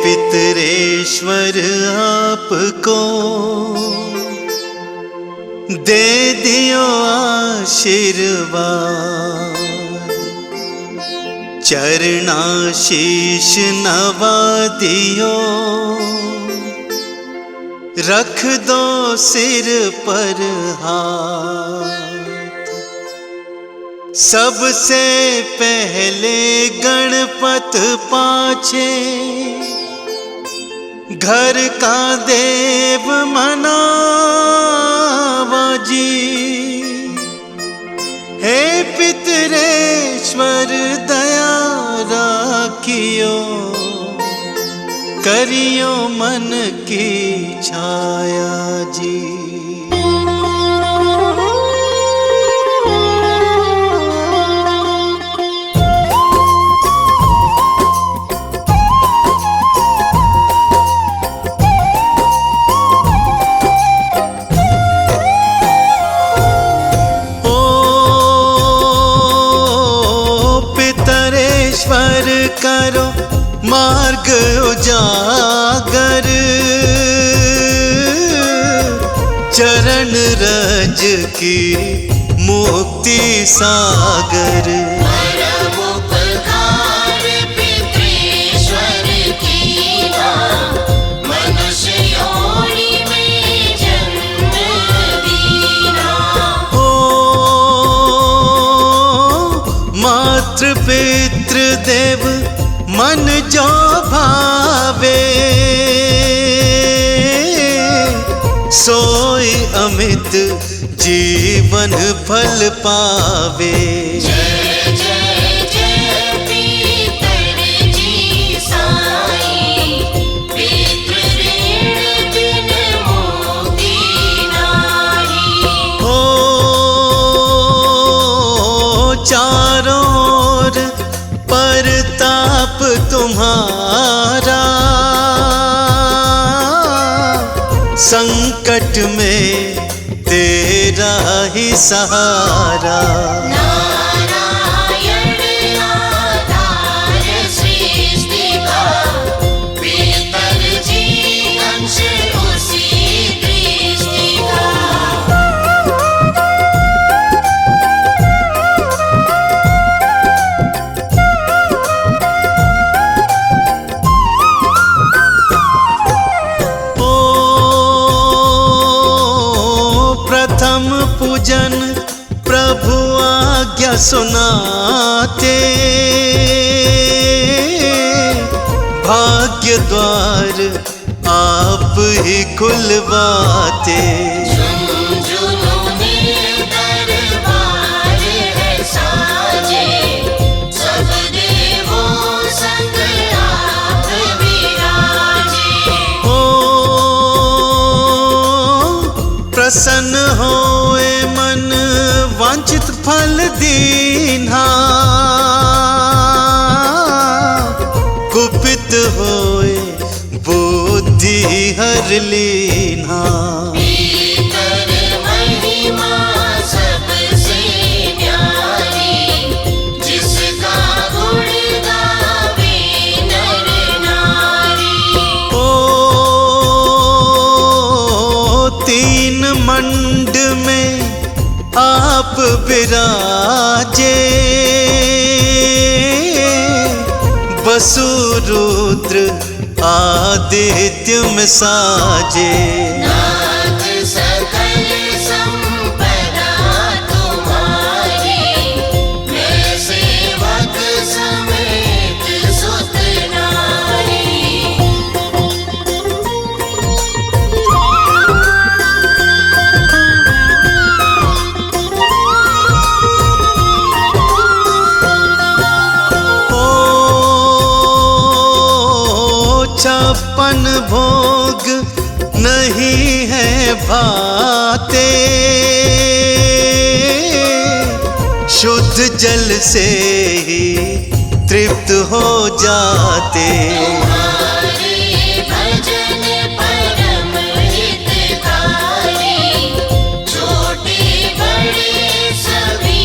पितरेश्वर आपको दे दियो आशीर्वाद, चरणाशीष नवा दियो, रख दो सिर पर हाथ। सबसे पहले गणपत पाछे, घर का देव मनावा जी। हे पितरेश्वर दया राखियो, करियो मन की छाया जी। करो मार्ग उजागर, चरण रज की मुक्ति सागर। मातृ पितृ देव मन जो भावे, सोई अमित जीवन फल पावे। जय जय जय पितर जी साईं, पितृ ऋण बिन मुक्ति नाहीं। हो चारों ओर परताप तुम्हारा, संकट में तेरा ही सहारा। नारायण आधार सृष्टि का, पितर जी अंश उसी दृष्टि का। प्रथम पूजन प्रभु आज्ञा सुनाते, भाग्य द्वार आप ही खुलवाते। झुनझुनुने दरबार है साजे, सब देवों संग आप विराजे। हो प्रसन्न होए मन वांछित फल दीन्हा, कुपित होए बुद्धि हर लीन्हा। पितर महिमा सबसे न्यारी, जिसका गुण गावे नर नारी। ओ तीन मंड में आप विराजे, वसु रुद्र आदित्य में साजे। नाथ सकल संपदा तुम्हारी, मैं सेवक समेत सुत नारी। छप्पन भोग नहीं है भाते, शुद्ध जल से ही तृप्त हो जाते। तुम्हारे भजन परम हितकारी, छोटे बड़े सभी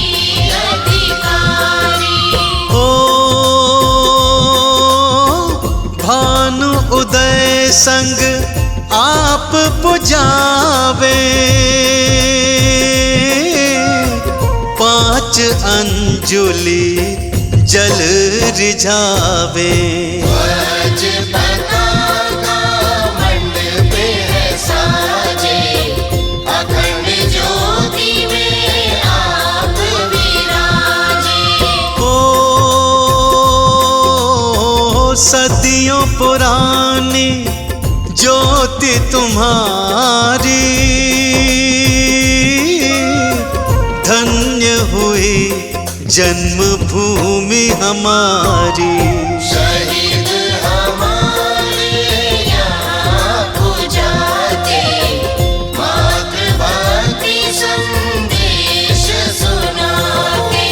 अधिकारी। हो भानु संग आप पुजावे, 5 अंजुलि जल रिझावे। ध्वज पताका मंडप है साजे, अखंड ज्योति में आप विराजे। ओ सदियों पुरानी ज्योति तुम्हारी, धन्य हुई जन्मभूमि हमारी। शहीद हमारे यहाँ पूजाते, मातृभक्ति संदेश सुनाते।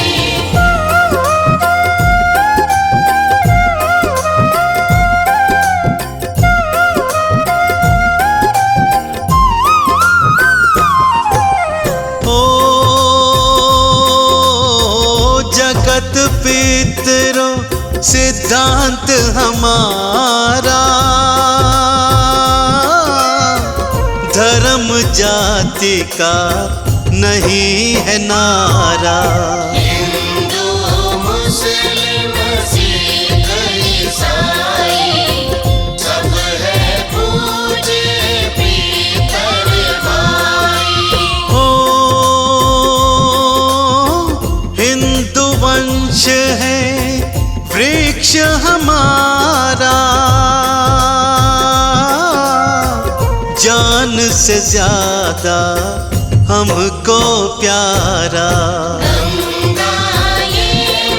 जगत पितरो सिद्धांत हमारा, धर्म जाति का नहीं है नारा। हिंदू मुस्लिम सिख ईसाई, सब है पूजे पितर भाई। ओ हिंदू वंश है वृक्ष हमारा, जान से ज्यादा हमको प्यारा। गंगा ये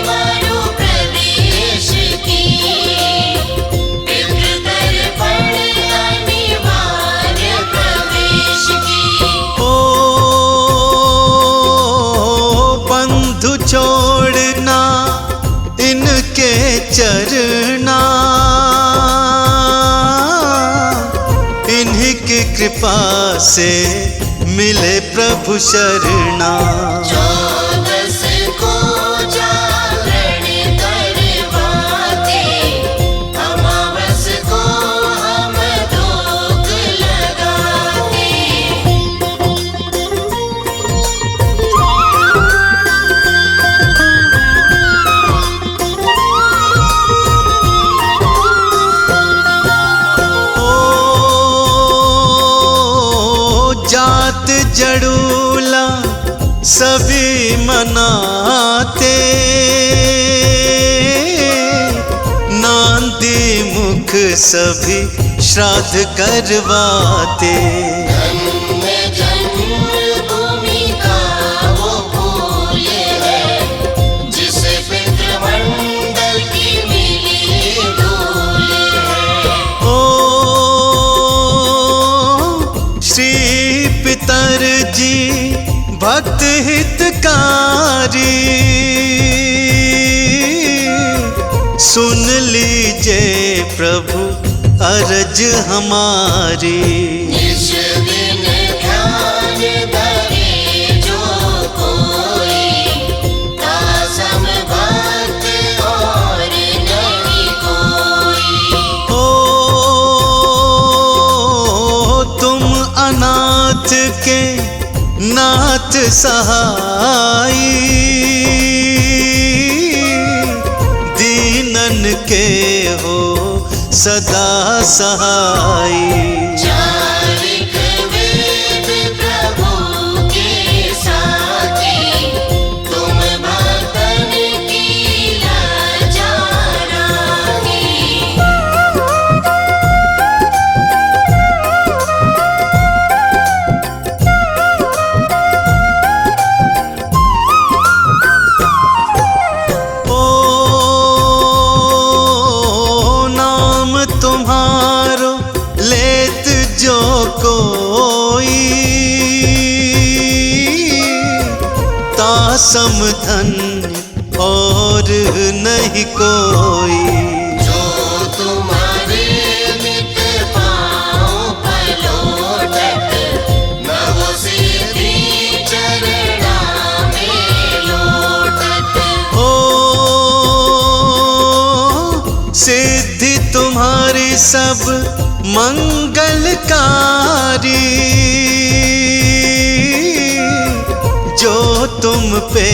मरु प्रदेश की, पितृतर्पण अनिवार्य प्रवेश की। ओ बंधु छोड़ना इनके चरना, इन्हीं की कृपा से मिले प्रभु शरणा। 14 को जागरण करवाते, अमावस को हम धूप लगाते। ओ जात जड़ूला सभी मनाते, नांदी मुख सभी श्राद्ध करवाते। धन्य जन्मभूमि का वो फूल है, जिसे पितृमंडल की मिली धूल है। ओ श्री पितर जी भक्त हितकारी, सुन लीजिए प्रभु अरज हमारी। निज दिन ध्यान धरे जो कोई, दासम भक्त और नहीं कोई। ओ तुम अनाथ के नाथ सहाई, दीनन के हो सदा सहाई। चारिक वेद प्रभु के साथी, तुम भक्तन की लज्जा राखी। ओ नाम तुम्हारो लेत जो कोई, तासम धन्य और नहीं कोई। जो तुम्हारे नित पाँव पलोटत, नव सिद्धि चरणा में लोटत। ओ सिद्धि तुम्हारी सब मंगलकारी जो तुम पे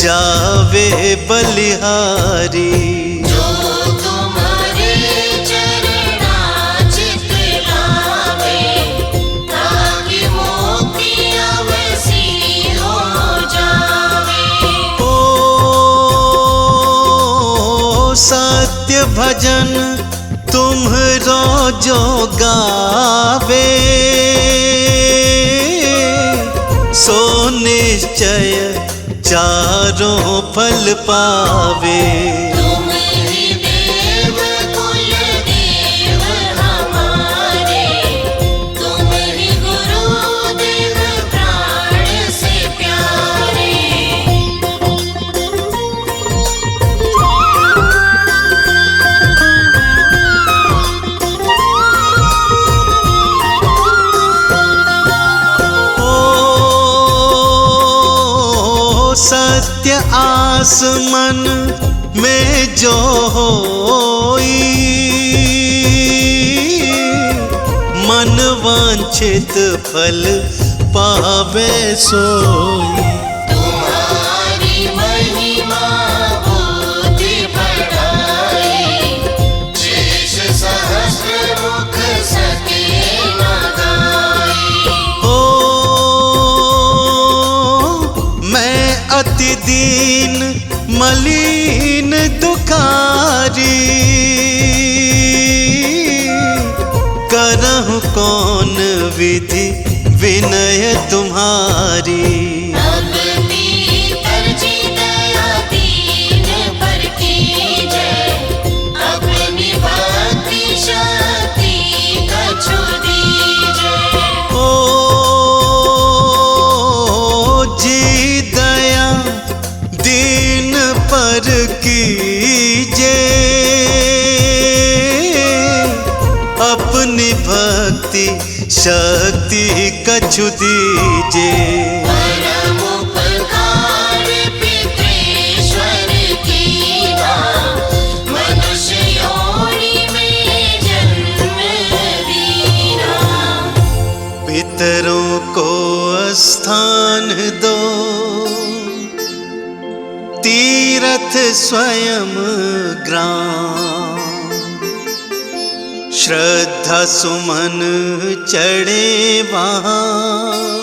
जावे बलिहारी। जो तुम्हारे चरणाचित लावे, ताकि मुक्ति अवसी हो जावे। ओ सत्य भजन तुम्हरो जो गावे, सो निश्चय चारों फल पावे। तुम ही देव कुल देव हमारे, तुम ही गुरुदेव प्राण से प्यारे। सत्य आसमन में जो होई, मन वांछित फल पावे सोई। तुम्हारी महिमा बुद्धि बढ़ाई, शेष सहस्र मुख सके न गाई। ओ मैं अति दीन मलिन दुखारी, करहु कौन विधि विनय तुम्हारी। अपनी अर्जी दया दीन पर कीजै, अपनी भक्ति शक्ति कछु दीजै। ओ जी दया दीन पर कीजे, अपनी भक्ति शक्ति कछु दीजे। परम उपकार पितृश्वर कीना, मनुष्य योनि में जन्म दीना। पितरों को स्थान दो, तीरथ स्वयं ग्राम, श्रद्धा सुमन चढ़े वहाँ,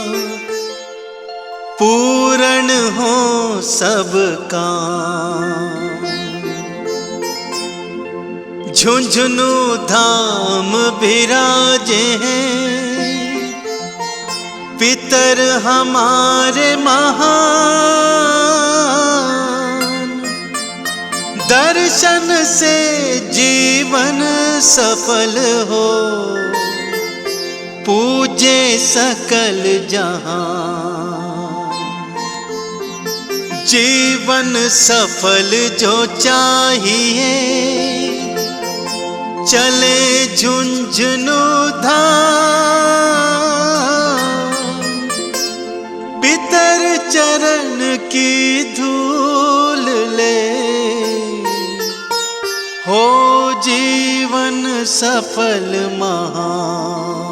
पूर्ण हो सब काम। झुंझुनू धाम विराजे हैं पितर हमारे महान, दर्शन से जीवन सफल हो, पूजे सकल जहां। जीवन सफल जो चाहिए, चले झुंझुनू धाम, पितर चरण की धूल ले, हो जीवन सफल महान।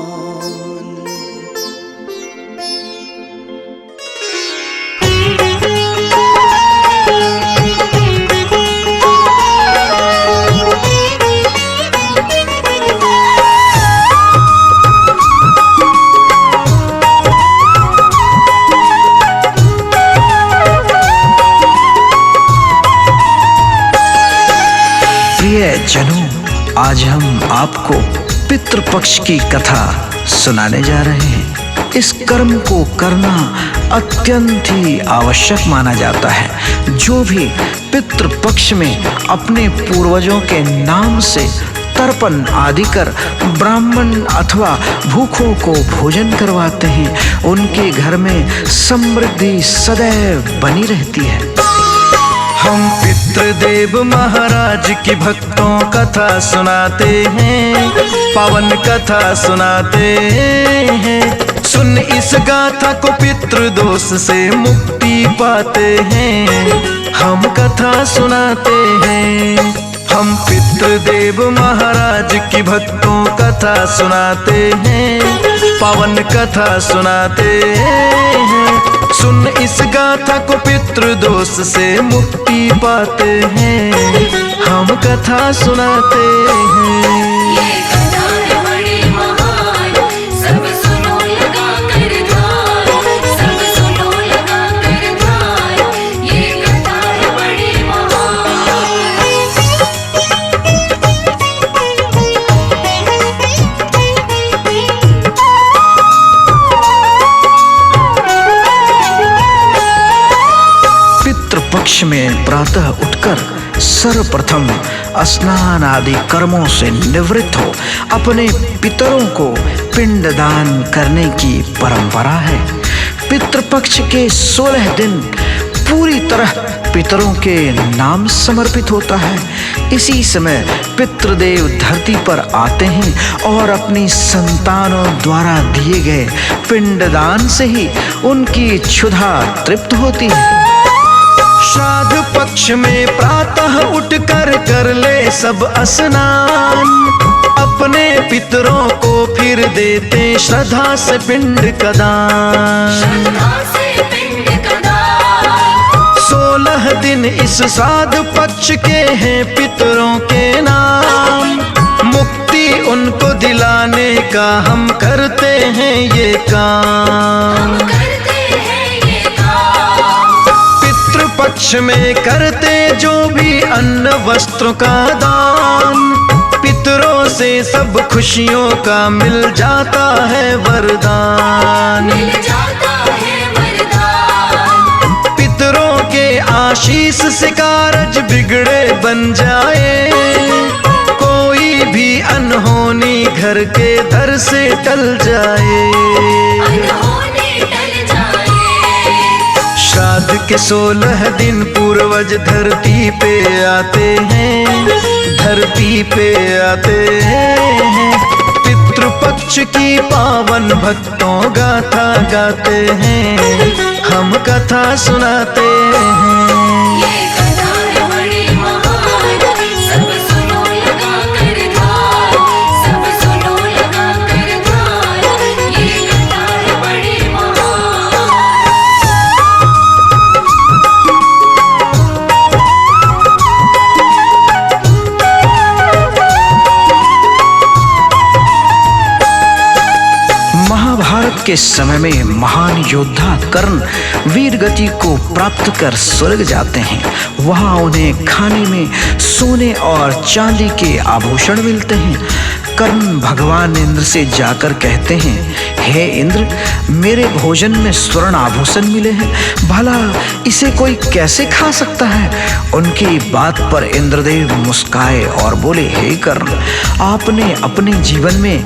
प्रियजनों, आज हम आपको पितृपक्ष की कथा सुनाने जा रहे हैं। इस कर्म को करना अत्यंत ही आवश्यक माना जाता है। जो भी पितृपक्ष में अपने पूर्वजों के नाम से तर्पण आदि कर ब्राह्मण अथवा भूखों को भोजन करवाते हैं, उनके घर में समृद्धि सदैव बनी रहती है। हम पितृदेव महाराज की भक्तों कथा सुनाते हैं, पावन कथा सुनाते हैं। सुन इस गाथा को पितृदोष से मुक्ति पाते हैं, हम कथा सुनाते हैं। हम पितृदेव महाराज की भक्तों कथा सुनाते हैं, पावन कथा सुनाते हैं। सुन इस गाथा को पितृदोष से मुक्ति पाते हैं, हम कथा सुनाते हैं। ये कथा है बड़ी महान, सब सुनो लगा कर ध्यान, सब सुनो लगा कर ध्यान। ये कथा है बड़ी महान। पितृपक्ष में प्रातः उठकर सर्वप्रथम स्नान आदि कर्मों से निवृत्त हो अपने पितरों को पिंडदान करने की परंपरा है। पितृपक्ष के 16 दिन पूरी तरह पितरों के नाम समर्पित होता है। इसी समय पितृदेव धरती पर आते हैं और अपनी संतानों द्वारा दिए गए पिंडदान से ही उनकी क्षुधा तृप्त होती है। श्राद्ध पक्ष में प्रातः उठकर कर ले सब स्नान, अपने पितरों को फिर देते श्रद्धा से पिंड का दान। श्रद्धा से पिंड का दान। 16 दिन इस श्राद्ध पक्ष के हैं पितरों के नाम, मुक्ति उनको दिलाने का हम करते हैं ये काम। हम करते हैं ये काम। पक्ष में करते जो भी अन्न वस्त्रों का दान, पितरों से सब खुशियों का मिल जाता है वरदान। मिल जाता है वरदान। पितरों के आशीष से कारज बिगड़े बन जाए, कोई भी अनहोनी घर के दर से टल जाए। अनहोनी टल जाए। श्राद्ध के 16 दिन पूर्वज धरती पे आते हैं, धरती पे आते हैं। पितृपक्ष की पावन भक्तों गाथा गाते हैं, हम कथा सुनाते हैं। ये कथा है बड़ी महान, सब सुनो लगा कर ध्यान, सब सुनो लगा कर ध्यान। ये कथा है बड़ी महान। महाभारत के समय में महान योद्धा कर्ण वीर गति को प्राप्त कर स्वर्ग जाते हैं। वहां उन्हें खाने में सोने और चांदी के आभूषण मिलते हैं। कर्ण भगवान इंद्र से जाकर कहते हैं, हे इंद्र, मेरे भोजन में स्वर्ण आभूषण मिले हैं, भला इसे कोई कैसे खा सकता है? उनकी बात पर इंद्रदेव मुस्काए और बोले, हे कर्ण, आपने अपने जीवन में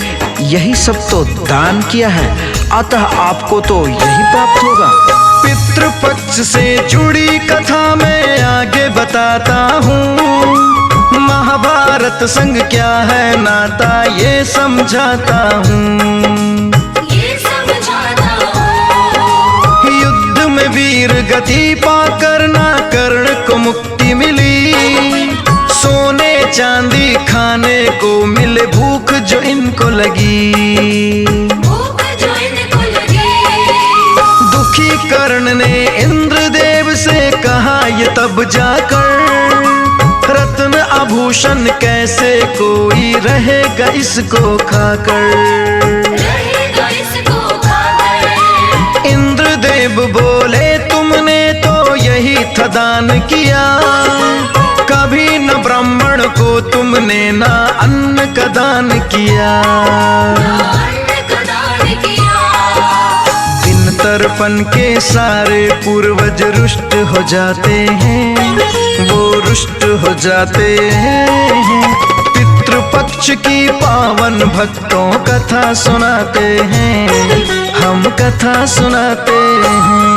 यही सब तो दान किया है, अतः आपको तो यही प्राप्त होगा। पितृपक्ष से जुड़ी कथा मैं आगे बताता हूँ, महाभारत संग क्या है नाता ये समझाता हूँ। ये समझाता हूँ। युद्ध में वीर गति पाकर ना कर्ण को मुक्ति मिली, सोने चांदी खाने को मिले भूख जो इनको लगी। भूख जो इनको लगी। दुखी कर्ण ने इंद्रदेव से कहा ये तब जाकर, रत्न आभूषण कैसे कोई रहेगा इसको खाकर। रहेगा इसको खाकर। इंद्रदेव बोले तुमने तो यही था दान किया, कभी न ब्राह्मण को तुमने ना अन्न का दान किया। अन्न का दान किया। दिन तर्पण के सारे पूर्वज रुष्ट हो जाते हैं, वो रुष्ट हो जाते हैं। पितृपक्ष की पावन भक्तों कथा सुनाते हैं, हम कथा सुनाते हैं।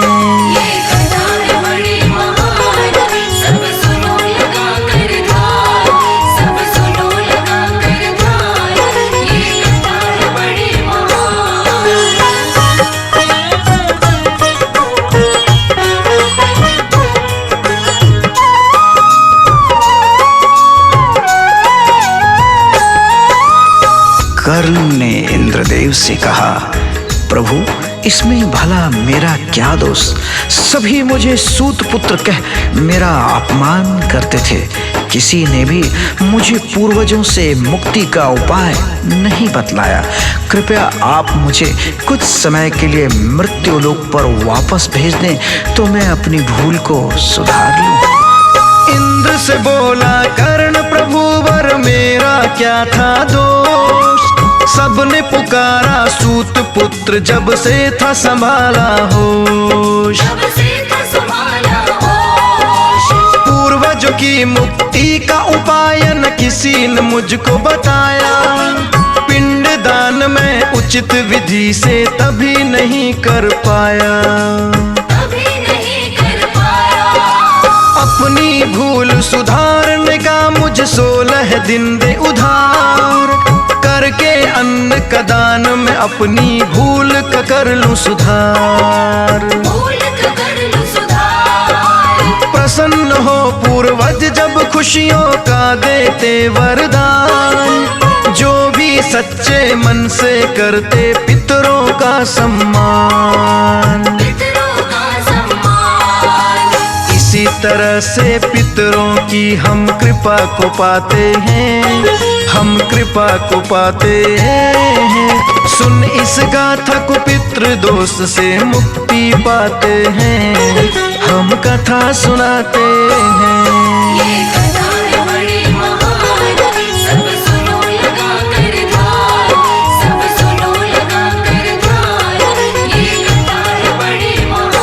ये कथा है बड़ी महान, सब सुनो लगा कर ध्यान, सब सुनो लगा कर ध्यान। ये कथा है बड़ी महान। से कहा, प्रभु इसमें भला मेरा क्या दोष? सभी मुझे सूत पुत्र कह मेरा अपमान करते थे। किसी ने भी मुझे पूर्वजों से मुक्ति का उपाय नहीं बतलाया। कृपया आप मुझे कुछ समय के लिए मृत्युलोक पर वापस भेज दें तो मैं अपनी भूल को सुधार लूं। इंद्र से बोला कर्ण, प्रभु वर मेरा क्या था दोष? सबने पुकारा सूत पुत्र, जब से था संभाला होश। जब से था संभाला होश। पूर्वजों की मुक्ति का उपाय न किसी ने मुझको बताया। पिंड दान में उचित विधि से तभी नहीं कर पाया। तभी नहीं कर पाया। अपनी भूल सुधारने का मुझे 16 दिन दे उधार। करके अन्न का दान में अपनी भूल का कर लूं सुधार। भूल का कर लूं सुधार। प्रसन्न हो पूर्वज जब खुशियों का देते वरदान। जो भी सच्चे मन से करते पितरों का सम्मान। पितरों का सम्मान। इसी तरह से पितरों की हम कृपा को पाते हैं। हम कृपा को पाते हैं। सुन इस गाथा को, पितृ दोष से मुक्ति पाते हैं। हम कथा सुनाते हैं। ये कथा है बड़ी महान, सब सुनो लगा कर ध्यान। सब सुनो लगा कर ध्यान। ये कथा है बड़ी महान।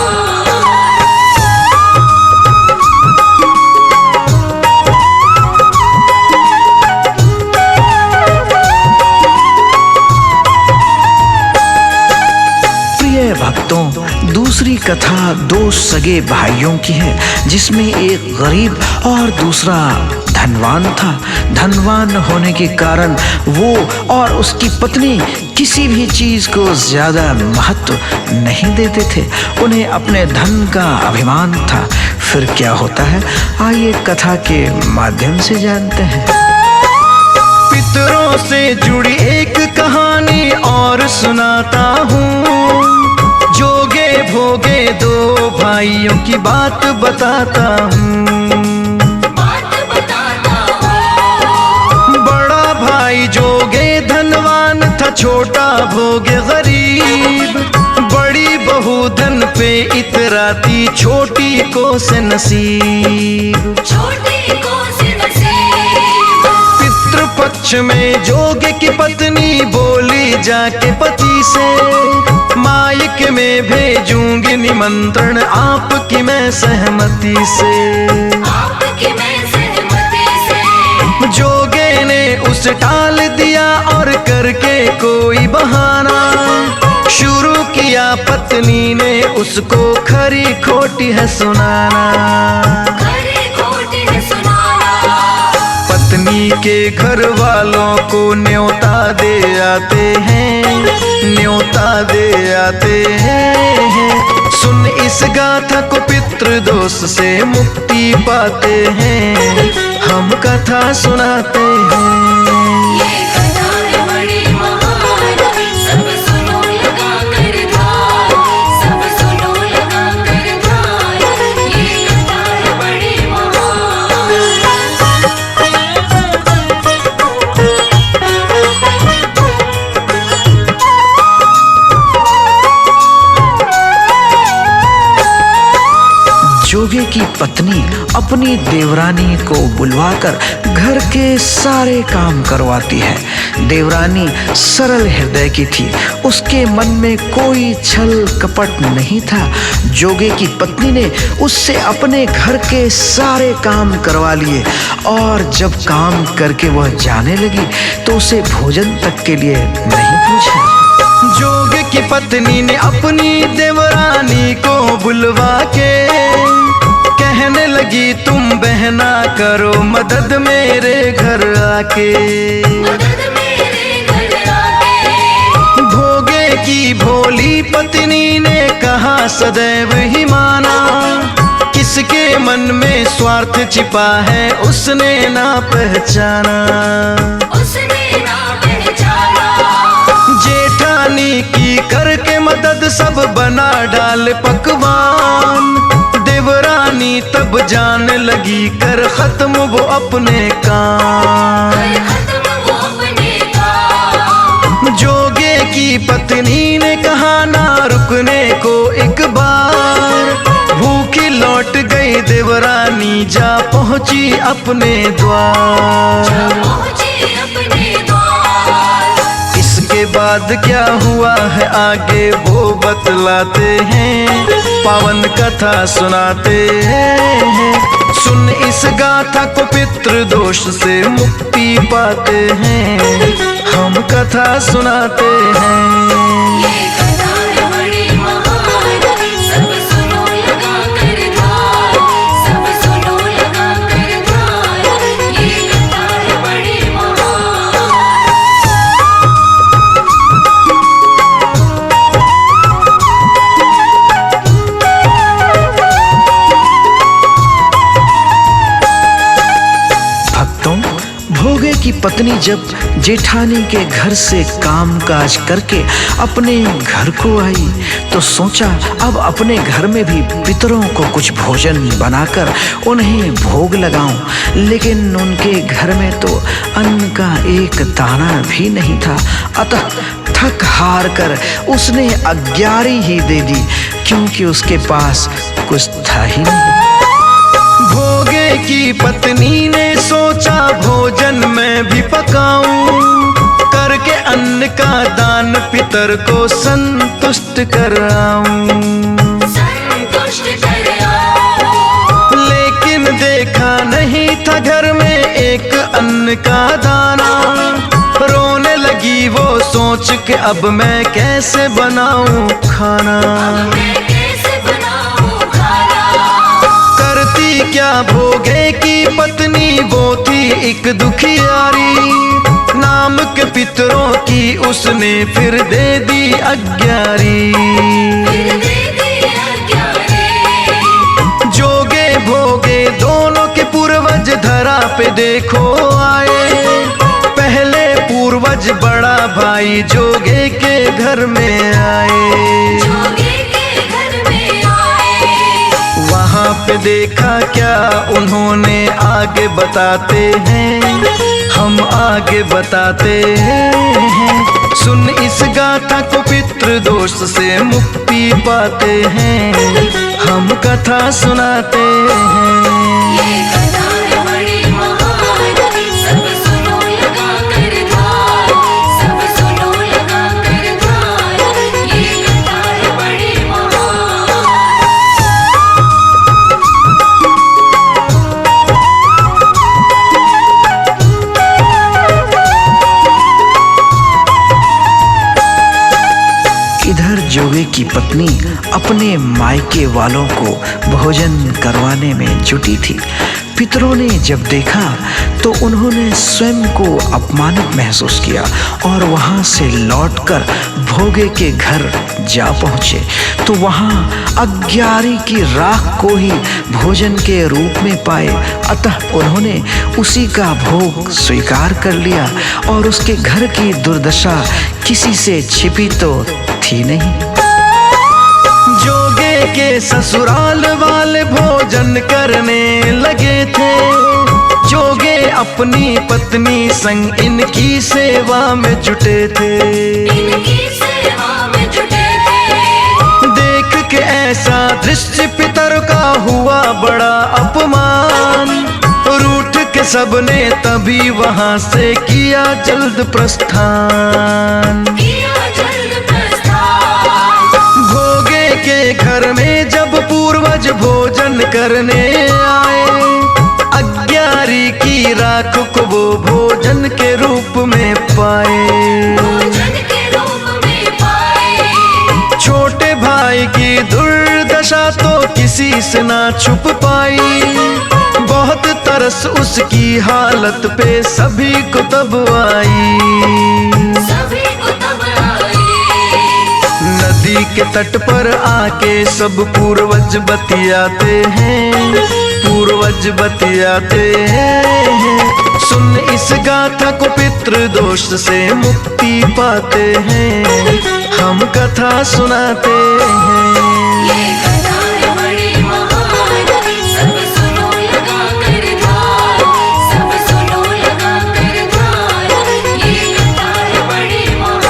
भक्तों, दूसरी कथा दो सगे भाइयों की है, जिसमें एक गरीब और दूसरा धनवान था। धनवान होने के कारण वो और उसकी पत्नी किसी भी चीज को ज्यादा महत्व नहीं देते थे। उन्हें अपने धन का अभिमान था। फिर क्या होता है, आइए कथा के माध्यम से जानते हैं। पितरों से जुड़ी एक कहानी और सुनाता हूँ। जोगे भोगे दो भाइयों की बात बताता हूँ। बात बताता हूँ। बड़ा भाई जोगे धनवान था, छोटा भोगे गरीब। बड़ी बहू धन पे इतराती, छोटी को से नसीब। छोटी को से नसीब। पितृपक्ष में जोगे की पत्नी बोली जाके पति से, मायके में भेजूंगी निमंत्रण आपकी मैं सहमति से। आपकी मैं सहमति से। जोगे ने उसे टाल दिया और करके कोई बहाना शुरू किया। पत्नी ने उसको खरी खोटी है सुनाना। खरी खोटी है सुनाना। पत्नी के घर वालों को न्योता दे आते हैं। न्योता दे आते हैं। सुन इस गाथा को, पितृ दोष से मुक्ति पाते हैं। हम कथा सुनाते हैं। ये कथा है बड़ी महान, सब सुनो लगा कर ध्यान। सब सुनो लगा कर ध्यान। ये कथा है बड़ी महान। जोगे की पत्नी अपनी देवरानी को बुलवाकर घर के सारे काम करवाती है। देवरानी सरल हृदय की थी, उसके मन में कोई छल कपट नहीं था। जोगे की पत्नी ने उससे अपने घर के सारे काम करवा लिए और जब काम करके वह जाने लगी तो उसे भोजन तक के लिए नहीं पूछा। जोग की पत्नी ने अपनी देवरानी को बुलवा के कहने लगी, तुम बहना करो मदद मेरे घर आके। मदद मेरे घर आके। भोगे की भोली पत्नी ने कहा, सदैव ही माना। किसके मन में स्वार्थ छिपा है उसने ना पहचाना। उसने ना पहचाना। सब बना डाल पकवान। देवरानी तब जान लगी कर खत्म वो अपने काम। खत्म वो अपने काम। जोगे की पत्नी ने कहा ना रुकने को एक बार। भूखी लौट गई देवरानी जा पहुंची अपने द्वार। पहुंची अपने द्वार। इसके बाद क्या हुआ है आगे वो बतलाते हैं, पावन कथा सुनाते हैं। सुन इस गाथा को पितृ दोष से मुक्ति पाते हैं, हम कथा सुनाते हैं। ये कथा है बड़ी महान, सब सुनो लगा कर ध्यान। सब सुनो लगा कर ध्यान। ये कथा है बड़ी महान। भक्तों, भोगे की पत्नी जब जेठानी के घर से काम काज करके अपने घर को आई तो सोचा अब अपने घर में भी पितरों को कुछ भोजन बनाकर उन्हें भोग लगाऊं। लेकिन उनके घर में तो अन्न का एक दाना भी नहीं था। अतः थक हार कर उसने अग्यारी ही दे दी, क्योंकि उसके पास कुछ था ही नहीं। भोगे की पत्नी ने सोचा भोजन मैं भी पकाऊं, करके अन्न का दान पितर को संतुष्ट कराऊं। संतुष्ट कर आओ। लेकिन देखा नहीं था घर में एक अन्न का दाना। रोने लगी वो सोच के अब मैं कैसे बनाऊं खाना। मैं कैसे बनाऊं खाना। करती क्या भोगे की पत्नी वो थी एक दुखियारी। नाम के पितरों की उसने फिर दे दी अग्यारी। फिर दे दिया अग्यारी। जोगे भोगे दोनों के पूर्वज धरा पे देखो आए। पहले पूर्वज बड़ा भाई जोगे के घर में आए। जोगे के घर में आए। वहाँ पे देखा क्या उन्होंने आगे बताते हैं, हम आगे बताते हैं। सुन इस गाथा को पितृ दोष से मुक्ति पाते हैं, हम कथा सुनाते हैं। ये कथा है बड़ी महान, सब सुनो लगा कर ध्यान। सब सुनो लगा कर ध्यान। ये कथा है बड़ी महान। इधर जोगे की पत्नी अपने मायके वालों को भोजन करवाने में जुटी थी। पितरों ने जब देखा तो उन्होंने स्वयं को अपमानित महसूस किया और वहां से लौटकर भोगे के घर जा पहुंचे तो वहां अग्यारी की राख को ही भोजन के रूप में पाए। अतः उन्होंने उसी का भोग स्वीकार कर लिया और उसके घर की दुर्दशा किसी से छिपी तो थी नहीं। जोगे के ससुराल वाले भोजन करने लगे थे। जोगे अपनी पत्नी संग इनकी सेवा में जुटे थे। इनकी सेवा में जुटे थे। देख के ऐसा दृश्य पितर का हुआ बड़ा अपमान। रूठ के सबने तभी वहां से किया जल्द प्रस्थान। किया जल्द प्रस्थान। भोगे के घर में जब पूर्वज भोजन करने आए, अग्यारी की राख को वो भोजन के रूप में पाए। भोजन के रूप में पाए। छोटे भाई की दुर्दशा तो किसी से ना छुप पाई। बहुत तरस उसकी हालत पे सभी को तब आई। सभी को तब आई। नदी के तट पर आके सब पूर्वज बतियाते हैं, पूर्वज बतियाते हैं। सुन इस गाथा को पितृ दोष से मुक्ति पाते हैं, हम कथा सुनाते हैं। ये कथा है बड़ी महान, सब सुनो लगा कर ध्यान, सब सुनो लगा कर ध्यान, ये कथा है बड़ी महान।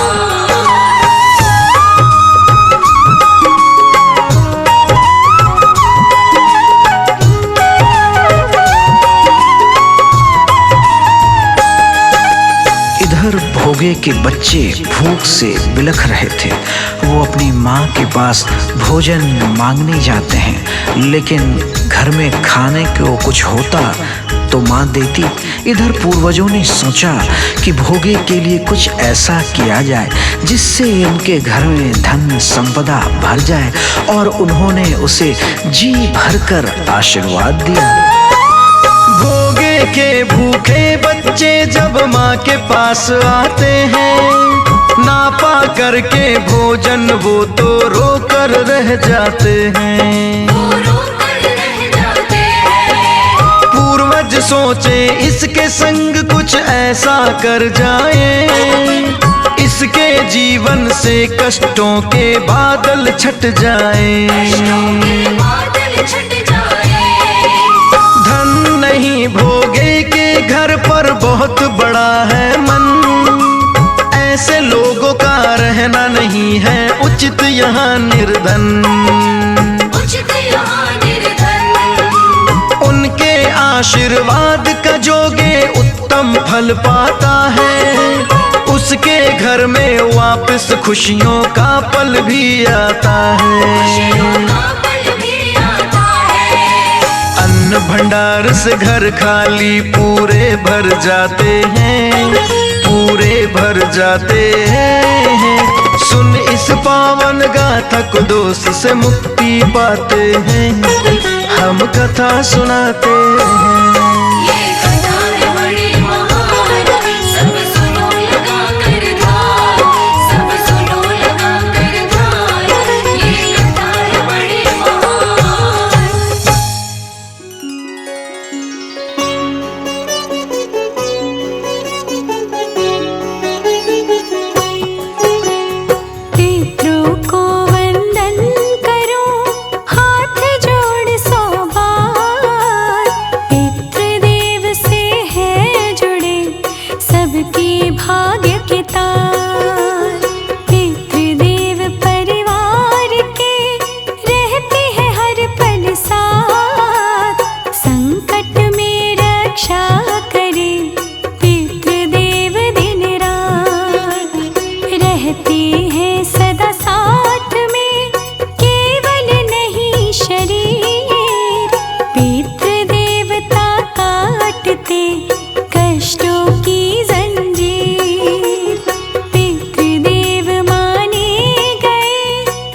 इधर भोगे के बच्चे भूख से बिलख रहे थे। वो अपनी माँ के पास भोजन मांगने जाते हैं, लेकिन घर में खाने को कुछ होता तो माँ देती। इधर पूर्वजों ने सोचा कि भोगे के लिए कुछ ऐसा किया जाए जिससे उनके घर में धन संपदा भर जाए, और उन्होंने उसे जी भरकर आशीर्वाद दिया। भोगे के भूखे बच्चे जब माँ के पास आते हैं, ना पा करके भोजन वो तो रोकर रह जाते हैं। वो रोकर रह जाते हैं। पूर्वज सोचे इसके संग कुछ ऐसा कर जाए, इसके जीवन से कष्टों के बादल छट जाए। कष्टों के बादल छट जाए। धन नहीं भोगे के घर पर बहुत बड़ा है मन, ऐसे लोगों का रहना नहीं है उचित यहाँ निर्धन। उचित यहाँ निर्धन। उनके आशीर्वाद का जोगे उत्तम फल पाता है, उसके घर में वापस खुशियों का पल भी आता है। खुशियों का पल भी आता है। अन्न भंडार से घर खाली पूरे भर जाते हैं, पूरे भर जाते हैं। सुन इस पावन गाथा को दोष से मुक्ति पाते हैं, हम कथा सुनाते हैं। ये कथा है बड़ी महान, सब सुनो लगा कर ध्यान, सब सुनो लगा कर ध्यान, ये कथा है बड़ी महान। पितरों को वंदन करो, हाथ जोड़ 100 बार। पितृदेव से है जुड़े सबकी भाग्य के तार। पितृदेव परिवार के रहते हैं हर पल साथ, संकट में रक्षा करे पितृदेव दिन रात। रहते हैं सदा साथ में, केवल नहीं शरीर। पितृदेवता काटते कष्टों की जंजीर। पितृदेव माने गए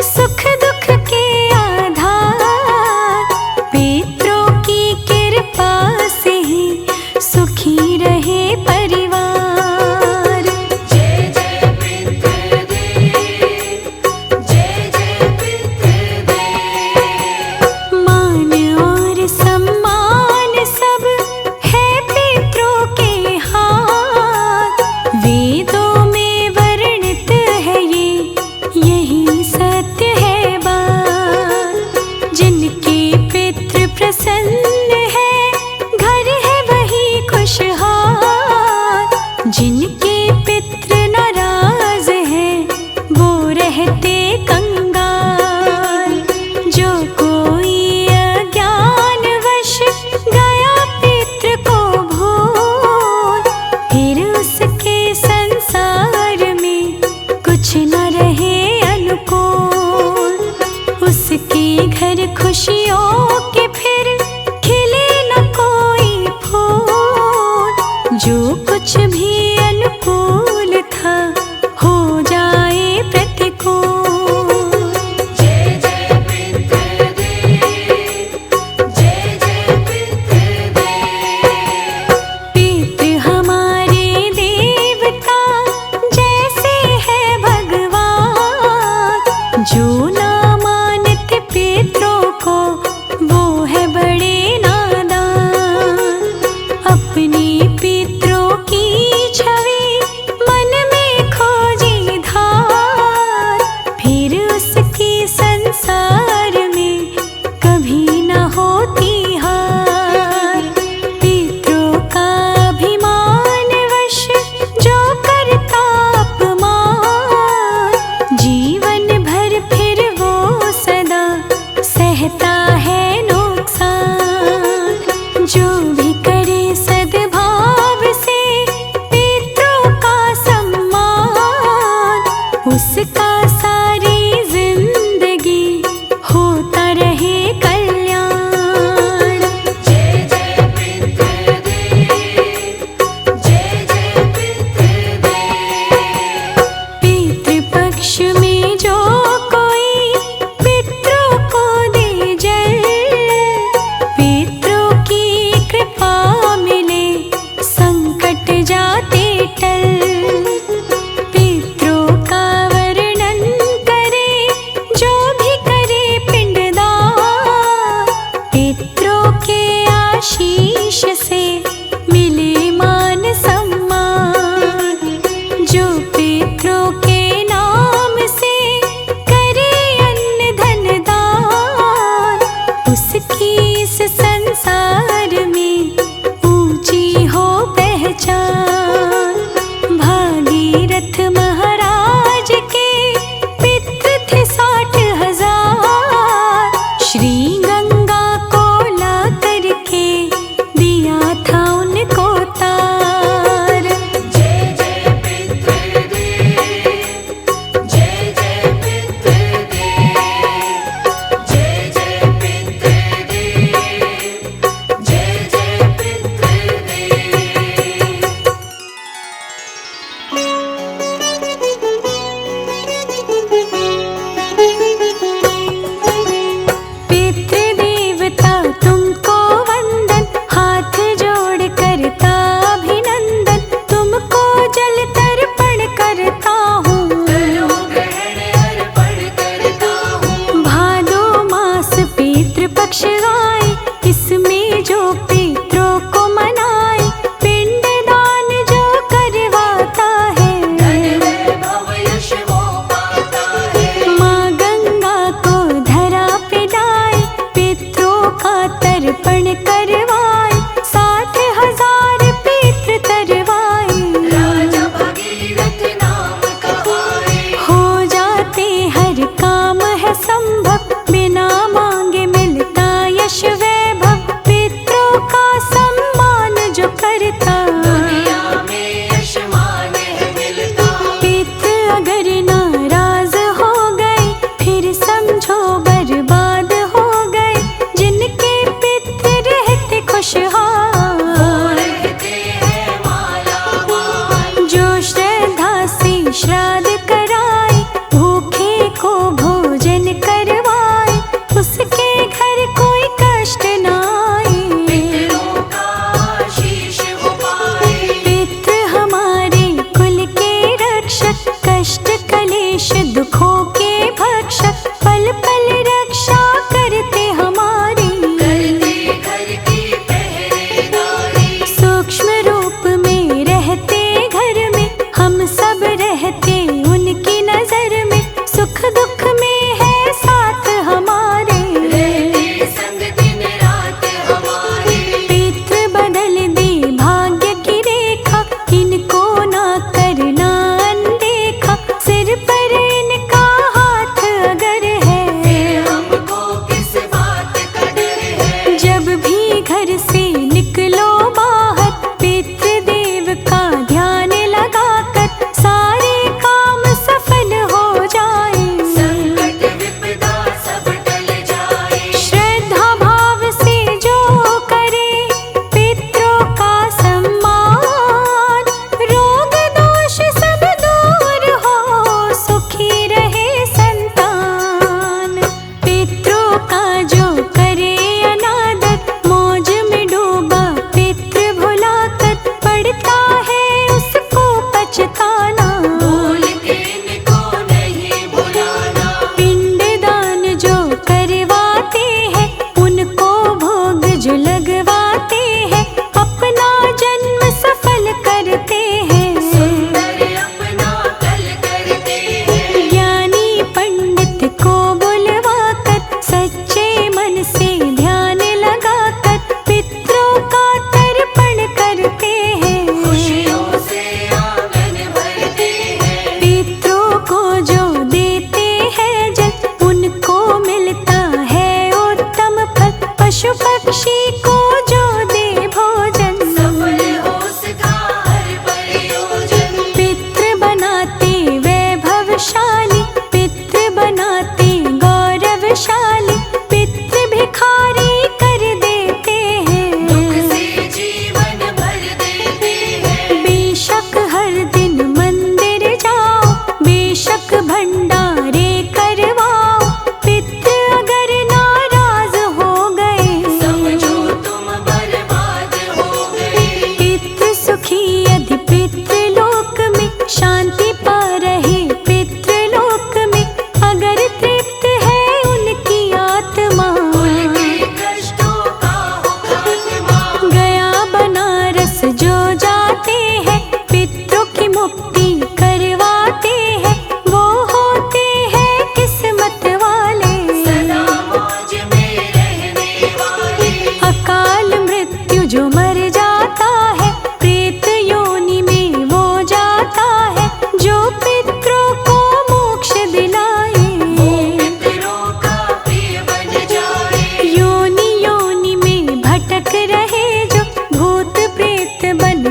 सुख दुख के आधार। पितरों की कृपा से ही सुखी रहे परिवार। जय जय पितृदेव, जय जय पितृदेव। मान और सम्मान सब है पितरों के हाथ। वेदों में वर्णित है ये, यही सत्य है बात। जिनके पितृ प्रसन्न है, घर है वही खुशहाल। जिनके पितृ नाराज है, वो रहते कंगाल। जो कोई अज्ञानवश गया पितृ को भूल, फिर उसके संसार में कुछ न रहे अनुकूल। उसके घर खुशियों के फिर खिले न कोई फूल। जो कुछ भी अनुकूल था, हो जाए प्रतिकूल। जय जय पितृदेव, जय जय पितृदेव। पितृ हमारे देवता जैसे है भगवान। जो ना मानते पितरों को, वो है बड़े नादान। अपनी पितरों की छवि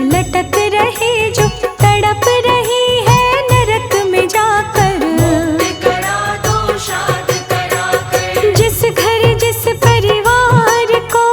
लटक रहे जो तड़प रही है नरक में जाकर। मुक्त करा दो शाद करा कर। जिस घर जिस परिवार को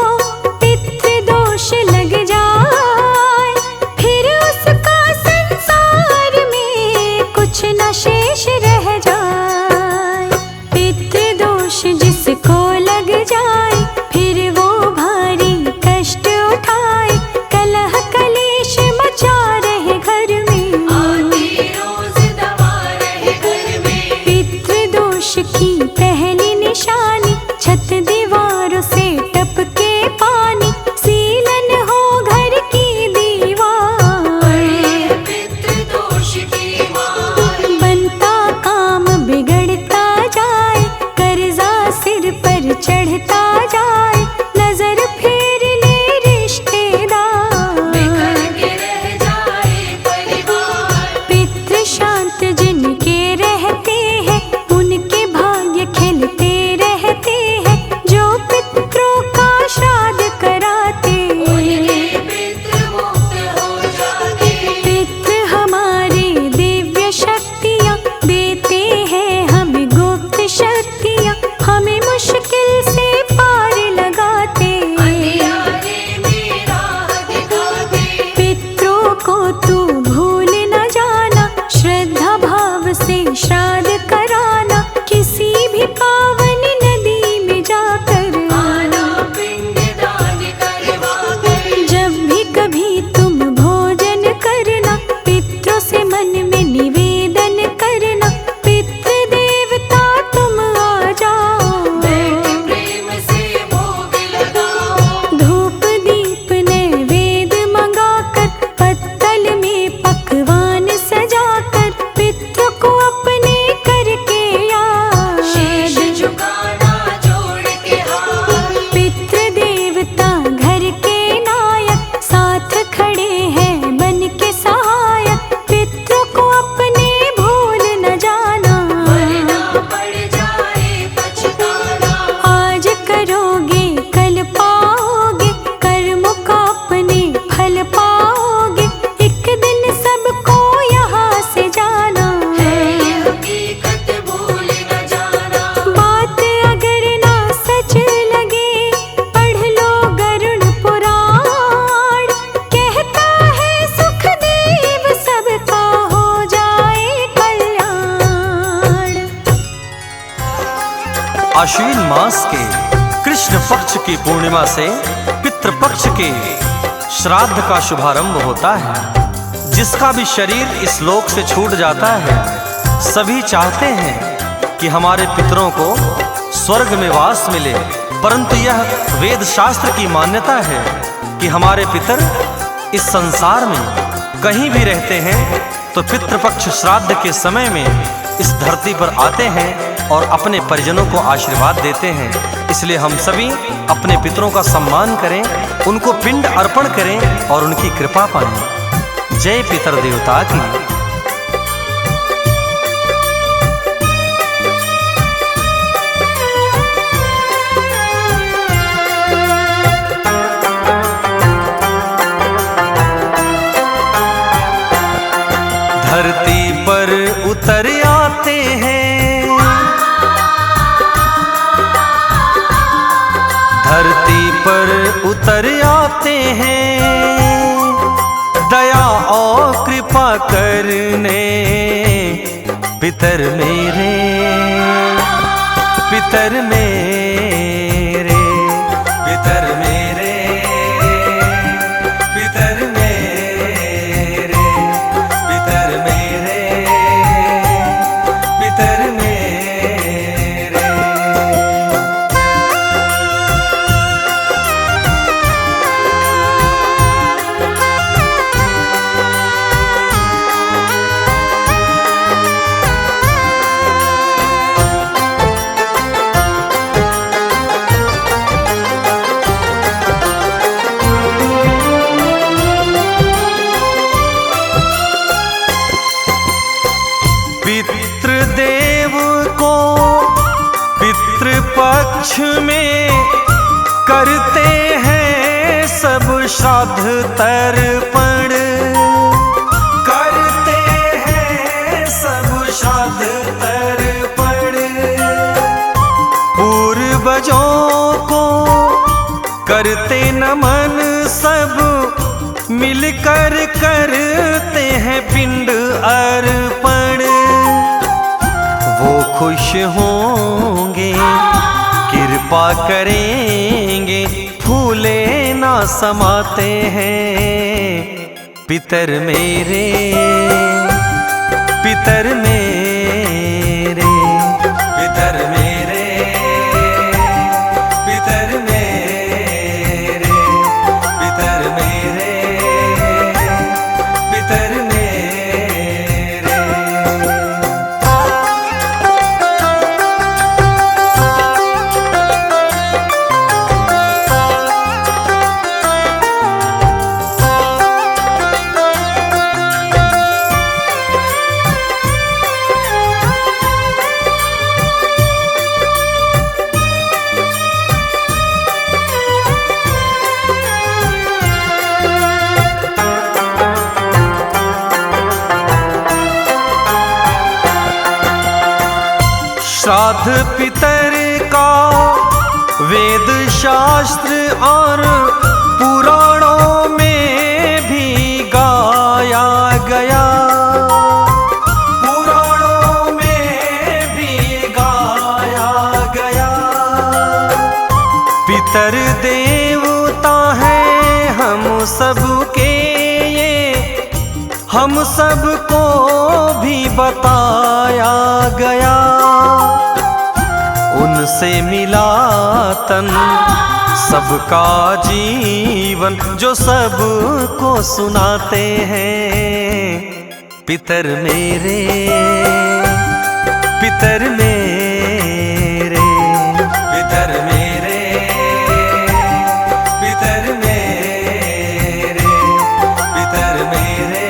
पितृ दोष लग जाए, फिर उसका संसार में कुछ न शेष रह जाए। पितृ दोष जिसको लग जाए, फिर वो भारी कष्ट उठाए। कलह कलेश मचा रहे घर में, आती रोज दवा रहे घर में। पितृ दोष की पहली निशानी, छत दीवारों से टपके पानी। सीलन हो घर की दीवार, पड़े पितृ दोष की मार। बनता काम बिगड़ता जाए, कर्जा सिर पर चढ़ता जाए। नजर फेर ले रिश्तेदार, बिखर के रह जाए परिवार। पितृ शांत जिनके रहते हैं, उनके भाग्य खिलते रहते हैं। जो पितरों का श्राद्ध कराते, उनके पितृ मुक्त हो जाते। पितृ हमारी दिव्य शक्तियाँ देते हैं हमें गुप्त शक्तियाँ। हमें मुश्किल से पार लगाते, अंधियारे में राह दिखाते। पितरों को तू भूल न जाना। श्रद्धा भाव से श्राद्ध कराना, किसी भी पावन नदी में जाकर। आना पिंड दान करवा कर। जब भी कभी तुम भोजन करना, पितरों से मन में निवेदन करना। पितृ देवता तुम आ जाओ, बैठ प्रेम से भोग लगाओ। धूप दीप नैवेद्य मंगाकर, पत्तल में पकवान सजाकर। पितरों को अपने करके शीश याद, झुकाना जोड़ के हाथ। पितृ देवता घर के नायक, साथ खड़े हैं बन के सहायक। पितरों को अपने भूल न जाना, वरना पड़ जाए पछताना। आज करोगे कल पाओगे, कर्मों का अपने फल पाओगे। एक दिन सबको यहाँ से जाना है ये हकीकत भूल न जाना। बात अगर ना सच लगे, पढ़ लो गरुड़ पुराण। कहता है सुखदेव सबका हो जाए कल्याण। आश्विन मास के कृष्ण पक्ष की पूर्णिमा से पितृपक्ष के श्राद्ध का शुभारंभ होता है। जिसका भी शरीर इस लोक से छूट जाता है, सभी चाहते हैं कि हमारे पितरों को स्वर्ग में वास मिले। परंतु यह वेद शास्त्र की मान्यता है कि हमारे पितर इस संसार में कहीं भी रहते हैं तो पितृपक्ष श्राद्ध के समय में इस धरती पर आते हैं और अपने परिजनों को आशीर्वाद देते हैं। इसलिए हम सभी अपने पितरों का सम्मान करें, उनको पिंड अर्पण करें और उनकी कृपा पाएं। जय पितर देवता की। धरती पर उतर आते हैं, धरती पर उतर आते हैं। दया और कृपा करने पितर मेरे, पितर मेरे, पितर मेरे, पितर मेरे, पितर मेरे, पितर मेरे। पक्ष में करते हैं सब श्राद्ध तर्पण करते हैं, सब श्राद्ध तर्पण पूर्वजों को करते नमन, सब मिलकर करते हैं पिंड अर्पण। वो खुश होंगे, कृपा करेंगे, फूले ना समाते हैं पितर मेरे, पितर मेरे, पितर मेरे, पितर मेरे, पितर मेरे, पितर मेरे। श्राद्ध पितर का वेद शास्त्र और पुराणों में भी गाया गया, पुराणों में भी गाया गया। पितर देवता हैं हम सबके, ये हम सबको भी बताया गया। उनसे मिला तन सबका जीवन, जो सबको सुनाते हैं पितर मेरे, पितर मेरे, पितर मेरे, पितर मेरे, पितर मेरे,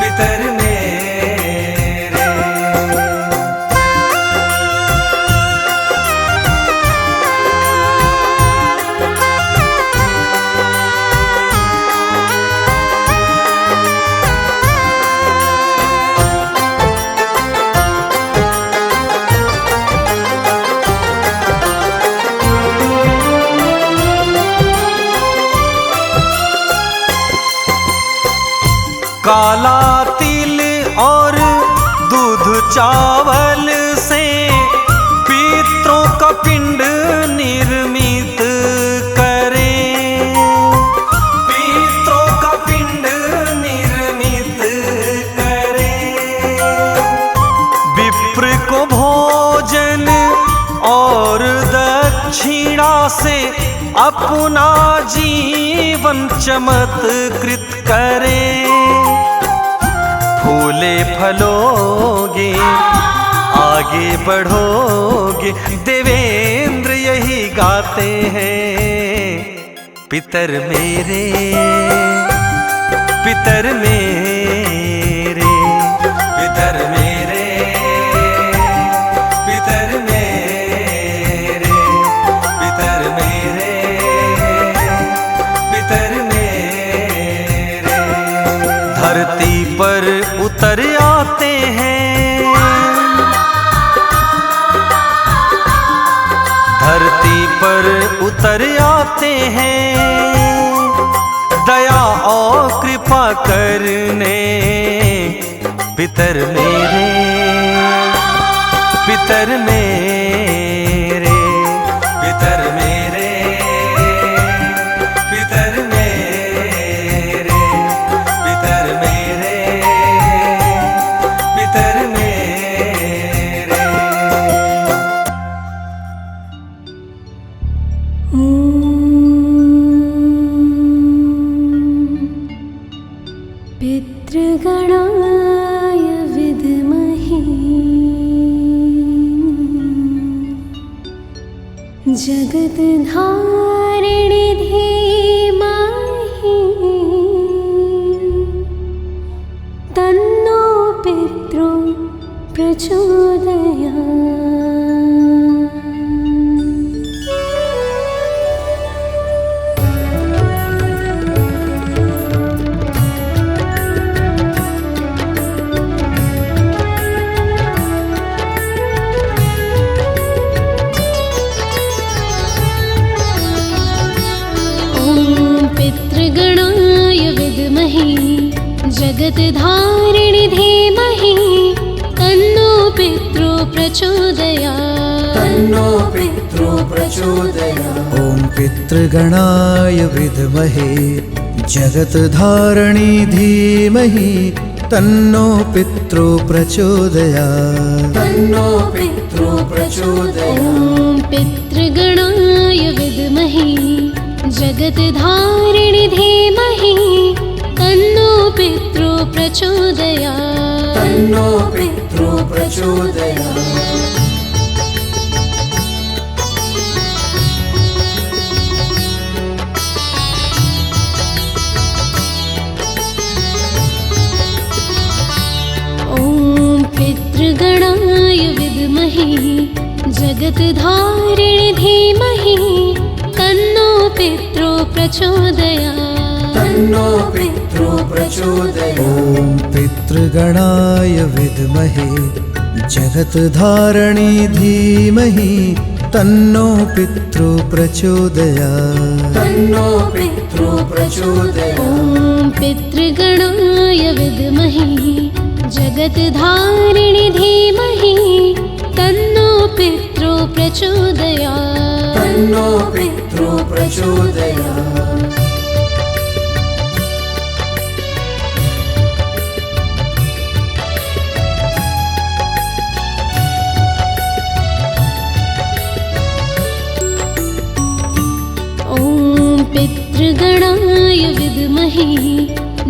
पितर मेरे। काला तिल और दूध चावल से पितरों का पिंड निर्मित करें, पितरों का पिंड निर्मित करें। विप्र को भोजन और दक्षिणा से अपना जीवन चमत्कृत करें। फूले फलोगे, आगे बढ़ोगे, देवेंद्र यही गाते हैं पितर मेरे, पितर मेरे, पितर मेरे, पितर मेरे, पितर मेरे, पितर मेरे। धरती पर उतर आते हैं, धरती पर उतर आते हैं, दया और कृपा करने पितर मेरे, पितर मेरे, पितर मेरे, पितर मेरे, पितर मेरे, पितर मेरे। पितृगणाय विद्महे जगद्धारिणे धीमहि तन्नो पितरो प्रचोदयात्। जगत धारिणि धीमहि तन्नो पितृ प्रचोदयात् तन्नो पितृ प्रचोदयात्। ॐ पितृगणाय विद्महे जगत्धारिणी धीमहि तन्नो पितृ प्रचोदयात् तन्नो पितृ प्रचोदयात्। ॐ पितृगणाय विद्महे जगत्धारिणि धीमहि तन्नो पितृ प्रचोदयात् तन्नो पितृ प्रचोदयात्। ॐ पितृगणाय विद्महे जगत्धारिणि धीमहि तन्नो पितृ प्रचोदयात् तन्नो पितृ प्रचोदयात्। ॐ पितृगणाय विद्महे जगत्धारिणी धीमहि तन्नो पितृ प्रचोदयात् तन्नो पितृ प्रचोदयात्। ॐ पितृगणाय विद्महे जगत्धारिणि धीमहि तन्नो पितृ प्रचोदयात् तन्नो पितृ प्रचोदयात्। ॐ पितृगणाय विद्महे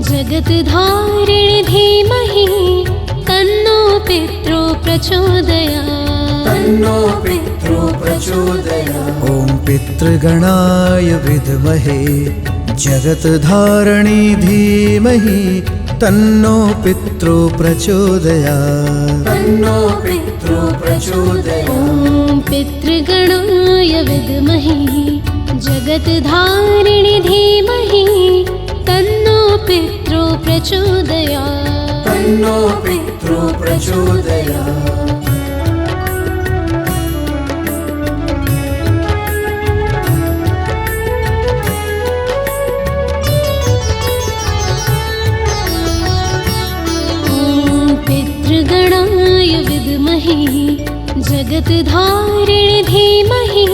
जगत्धारिणि धीमहि तन्नो पितृ प्रचोदयात् तन्नो पितृ प्रचोदयात्। ॐ पितृगणाय विद्महे जगत्धारिणी धीमहि तन्नो पितृ प्रचोदयात् तन्नो पितृ प्रचोदयात्। ॐ पितृगणाय विद्महे जगत्धारिणि धीमहि तन्नो पितृ प्रचोदयात् तन्नो पितृ प्रचोदयात्। ॐ पितृगणाय विद्महे जगत्धारिणि धीमहि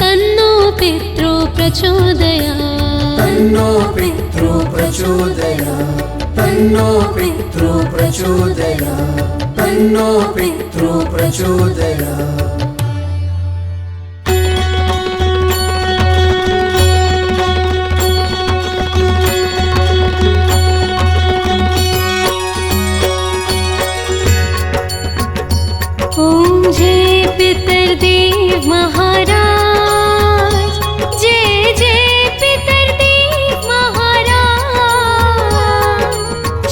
तन्नो पितृ प्रचोदयात् तन्नो पितृ प्रचोदयात् तन्नो पितृ प्रचोदयात् तन्नो पितृ प्रचोदयात्। ॐ जय पितृदेव महाराज जय जय पितृदेव महाराज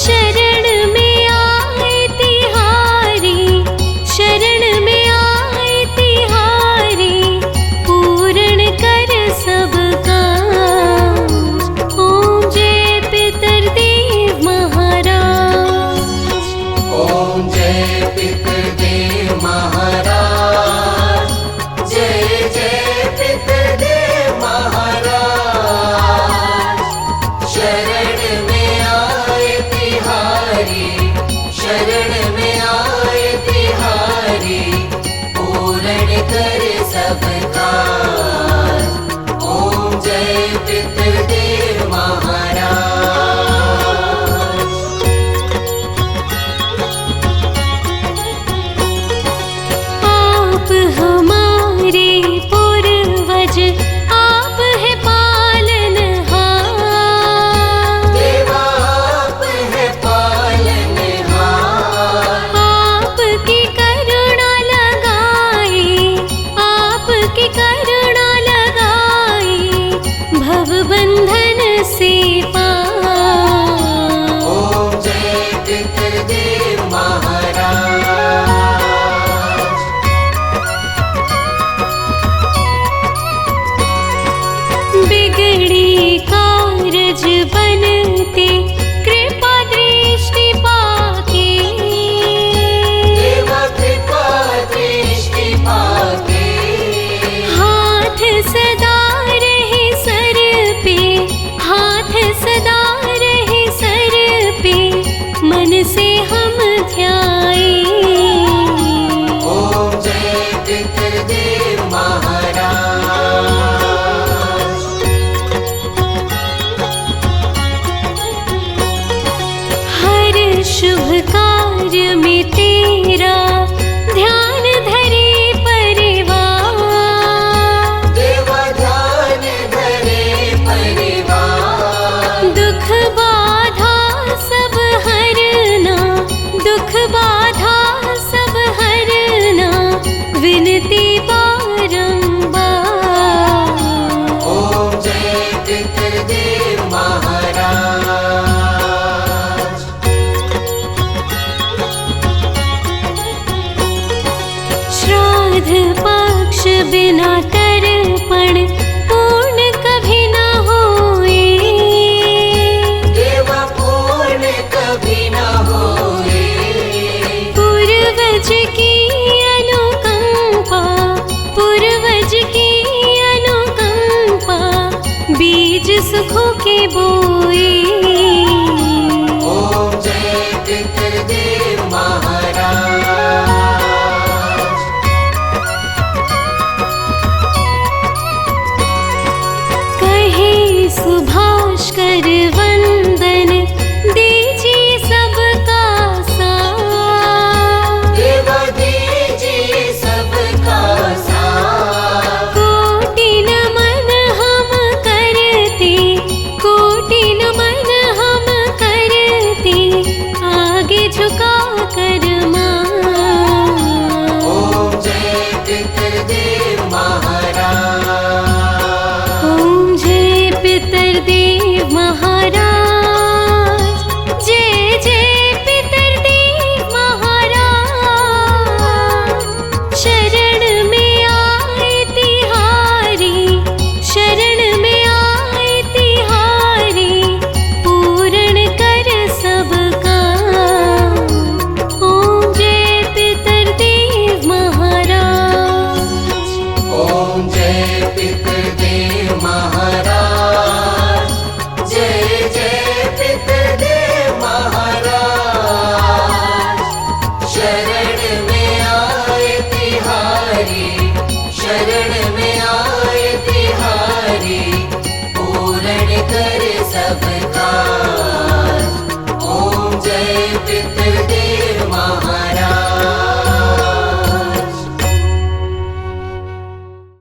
शरण में आए तिहारी शरण में आए में तेरा ध्यान धरे परिवार। देवा ध्यान धरे परिवार। दुख बाधा सब हरना, दुख बाधा सब हरना, विनती बारंबार। ओम जय पितृदेव महाराज। श्राद्ध पक्ष बिना